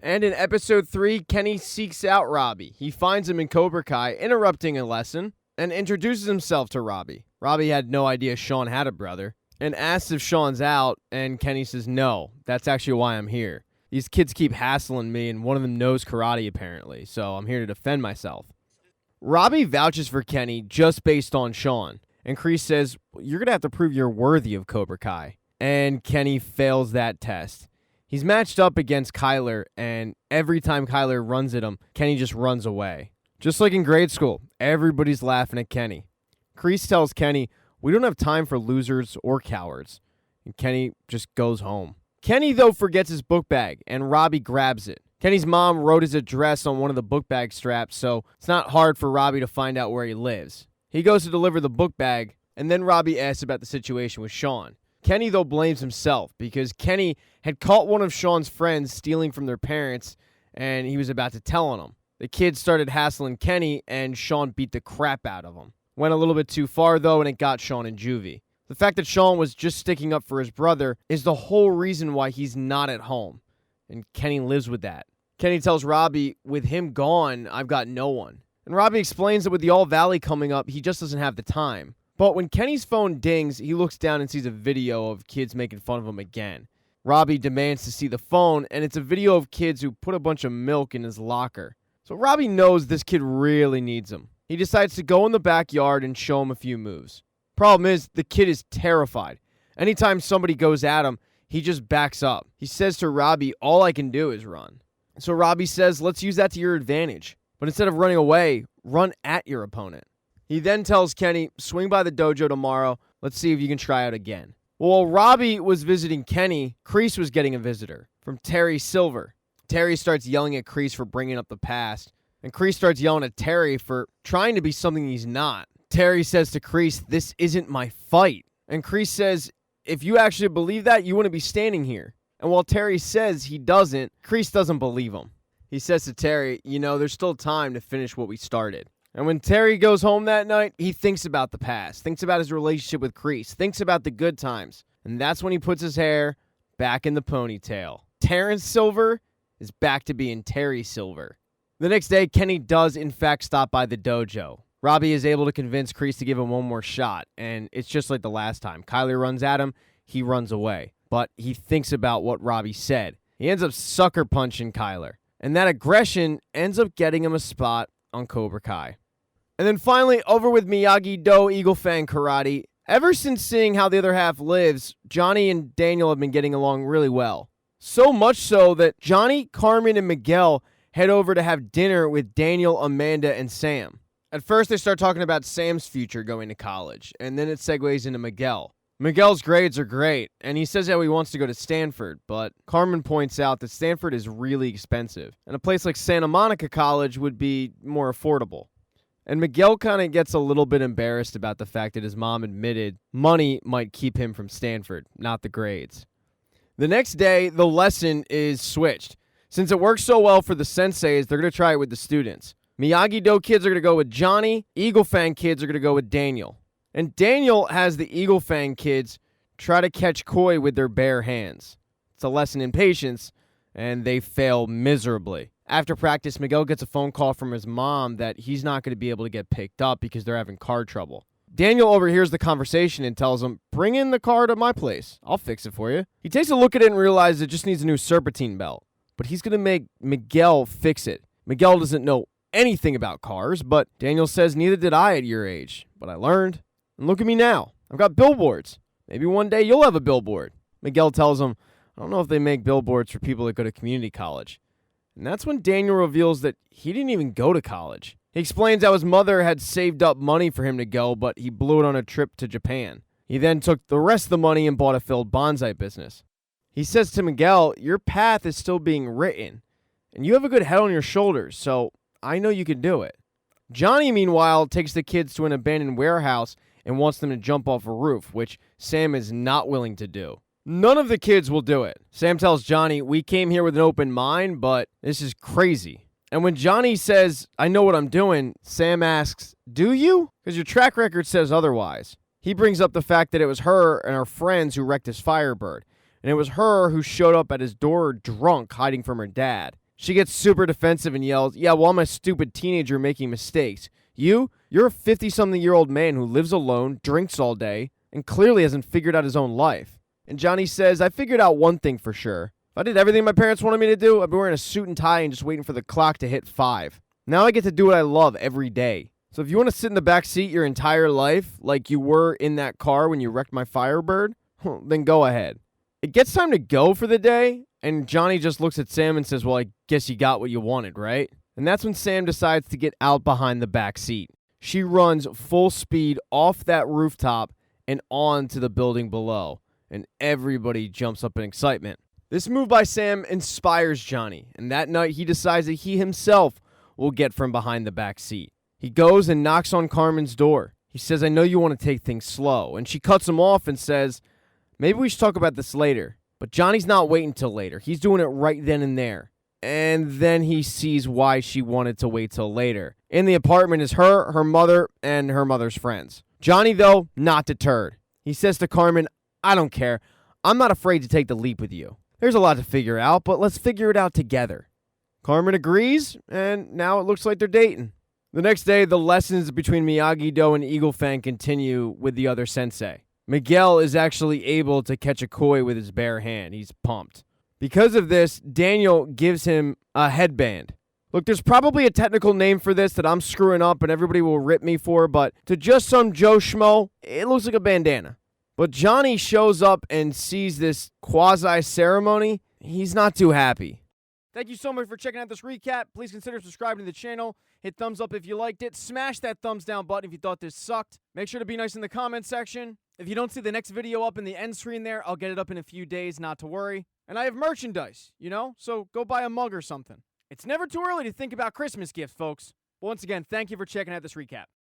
And in episode 3, Kenny seeks out Robbie. He finds him in Cobra Kai, interrupting a lesson, and introduces himself to Robbie. Robbie had no idea Sean had a brother, and asks if Sean's out, and Kenny says, no, that's actually why I'm here. These kids keep hassling me, and one of them knows karate apparently, so I'm here to defend myself. Robbie vouches for Kenny just based on Sean, and Kreese says, you're going to have to prove you're worthy of Cobra Kai. And Kenny fails that test. He's matched up against Kyler, and every time Kyler runs at him, Kenny just runs away. Just like in grade school, everybody's laughing at Kenny. Kreese tells Kenny, we don't have time for losers or cowards. And Kenny just goes home. Kenny, though, forgets his book bag, and Robbie grabs it. Kenny's mom wrote his address on one of the book bag straps, so it's not hard for Robbie to find out where he lives. He goes to deliver the book bag, and then Robbie asks about the situation with Sean. Kenny, though, blames himself because Kenny had caught one of Sean's friends stealing from their parents, and he was about to tell on him. The kids started hassling Kenny, and Sean beat the crap out of him. Went a little bit too far, though, and it got Sean in juvie. The fact that Sean was just sticking up for his brother is the whole reason why he's not at home, and Kenny lives with that. Kenny tells Robbie, with him gone, I've got no one. And Robbie explains that with the All Valley coming up, he just doesn't have the time. But when Kenny's phone dings, he looks down and sees a video of kids making fun of him again. Robbie demands to see the phone, and it's a video of kids who put a bunch of milk in his locker. So Robbie knows this kid really needs him. He decides to go in the backyard and show him a few moves. Problem is, the kid is terrified. Anytime somebody goes at him, he just backs up. He says to Robbie, all I can do is run. So Robbie says, let's use that to your advantage. But instead of running away, run at your opponent. He then tells Kenny, swing by the dojo tomorrow. Let's see if you can try out again. Well, while Robbie was visiting Kenny, Kreese was getting a visitor from Terry Silver. Terry starts yelling at Kreese for bringing up the past. And Kreese starts yelling at Terry for trying to be something he's not. Terry says to Kreese, this isn't my fight. And Kreese says, if you actually believe that, you wouldn't be standing here. And while Terry says he doesn't, Kreese doesn't believe him. He says to Terry, there's still time to finish what we started. And when Terry goes home that night, he thinks about the past, thinks about his relationship with Kreese, thinks about the good times. And that's when he puts his hair back in the ponytail. Terrence Silver is back to being Terry Silver. The next day, Kenny does, in fact, stop by the dojo. Robbie is able to convince Kreese to give him one more shot, and it's just like the last time. Kyler runs at him, he runs away. But he thinks about what Robbie said. He ends up sucker punching Kyler. And that aggression ends up getting him a spot on Cobra Kai. And then finally, over with Miyagi-Do Eagle Fang Karate. Ever since seeing how the other half lives, Johnny and Daniel have been getting along really well. So much so that Johnny, Carmen, and Miguel head over to have dinner with Daniel, Amanda, and Sam. At first, they start talking about Sam's future going to college, and then it segues into Miguel. Miguel's grades are great, and he says how he wants to go to Stanford, but Carmen points out that Stanford is really expensive, and a place like Santa Monica College would be more affordable. And Miguel kind of gets a little bit embarrassed about the fact that his mom admitted money might keep him from Stanford, not the grades. The next day, the lesson is switched. Since it works so well for the senseis, they're going to try it with the students. Miyagi-Do kids are going to go with Johnny. Eagle Fang kids are going to go with Daniel. And Daniel has the Eagle Fang kids try to catch koi with their bare hands. It's a lesson in patience, and they fail miserably. After practice, Miguel gets a phone call from his mom that he's not going to be able to get picked up because they're having car trouble. Daniel overhears the conversation and tells him, bring in the car to my place. I'll fix it for you. He takes a look at it and realizes it just needs a new serpentine belt. But he's going to make Miguel fix it. Miguel doesn't know anything about cars, but Daniel says neither did I at your age. But I learned. And look at me now. I've got billboards. Maybe one day you'll have a billboard. Miguel tells him, I don't know if they make billboards for people that go to community college. And that's when Daniel reveals that he didn't even go to college. He explains how his mother had saved up money for him to go, but he blew it on a trip to Japan. He then took the rest of the money and bought a failed bonsai business. He says to Miguel, your path is still being written, and you have a good head on your shoulders, so I know you can do it. Johnny, meanwhile, takes the kids to an abandoned warehouse and wants them to jump off a roof, which Sam is not willing to do. None of the kids will do it. Sam tells Johnny, we came here with an open mind, but this is crazy. And when Johnny says, I know what I'm doing, Sam asks, do you? Because your track record says otherwise. He brings up the fact that it was her and her friends who wrecked his Firebird. And it was her who showed up at his door drunk, hiding from her dad. She gets super defensive and yells, "Yeah, well, I'm a stupid teenager making mistakes. You're a 50-something-year-old man who lives alone, drinks all day, and clearly hasn't figured out his own life." And Johnny says, "I figured out one thing for sure. If I did everything my parents wanted me to do, I'd be wearing a suit and tie and just waiting for the clock to hit 5. Now I get to do what I love every day. So if you want to sit in the back seat your entire life, like you were in that car when you wrecked my Firebird, then go ahead." It gets time to go for the day, and Johnny just looks at Sam and says, "Well, I guess you got what you wanted, right?" And that's when Sam decides to get out behind the back seat. She runs full speed off that rooftop and on to the building below, and everybody jumps up in excitement. This move by Sam inspires Johnny, and that night he decides that he himself will get from behind the back seat. He goes and knocks on Carmen's door. He says, "I know you want to take things slow," and she cuts him off and says, "Maybe we should talk about this later." But Johnny's not waiting till later. He's doing it right then and there. And then he sees why she wanted to wait till later. In the apartment is her mother, and her mother's friends. Johnny, though, not deterred. He says to Carmen, "I don't care. I'm not afraid to take the leap with you. There's a lot to figure out, but let's figure it out together." Carmen agrees, and now it looks like they're dating. The next day, the lessons between Miyagi-Do and Eagle Fang continue with the other sensei. Miguel is actually able to catch a koi with his bare hand. He's pumped. Because of this, Daniel gives him a headband. Look, there's probably a technical name for this that I'm screwing up and everybody will rip me for, but to just some Joe Schmo, it looks like a bandana. But Johnny shows up and sees this quasi-ceremony. He's not too happy. Thank you so much for checking out this recap. Please consider subscribing to the channel. Hit thumbs up if you liked it. Smash that thumbs down button if you thought this sucked. Make sure to be nice in the comment section. If you don't see the next video up in the end screen there, I'll get it up in a few days, not to worry. And I have merchandise, so go buy a mug or something. It's never too early to think about Christmas gifts, folks. Once again, thank you for checking out this recap.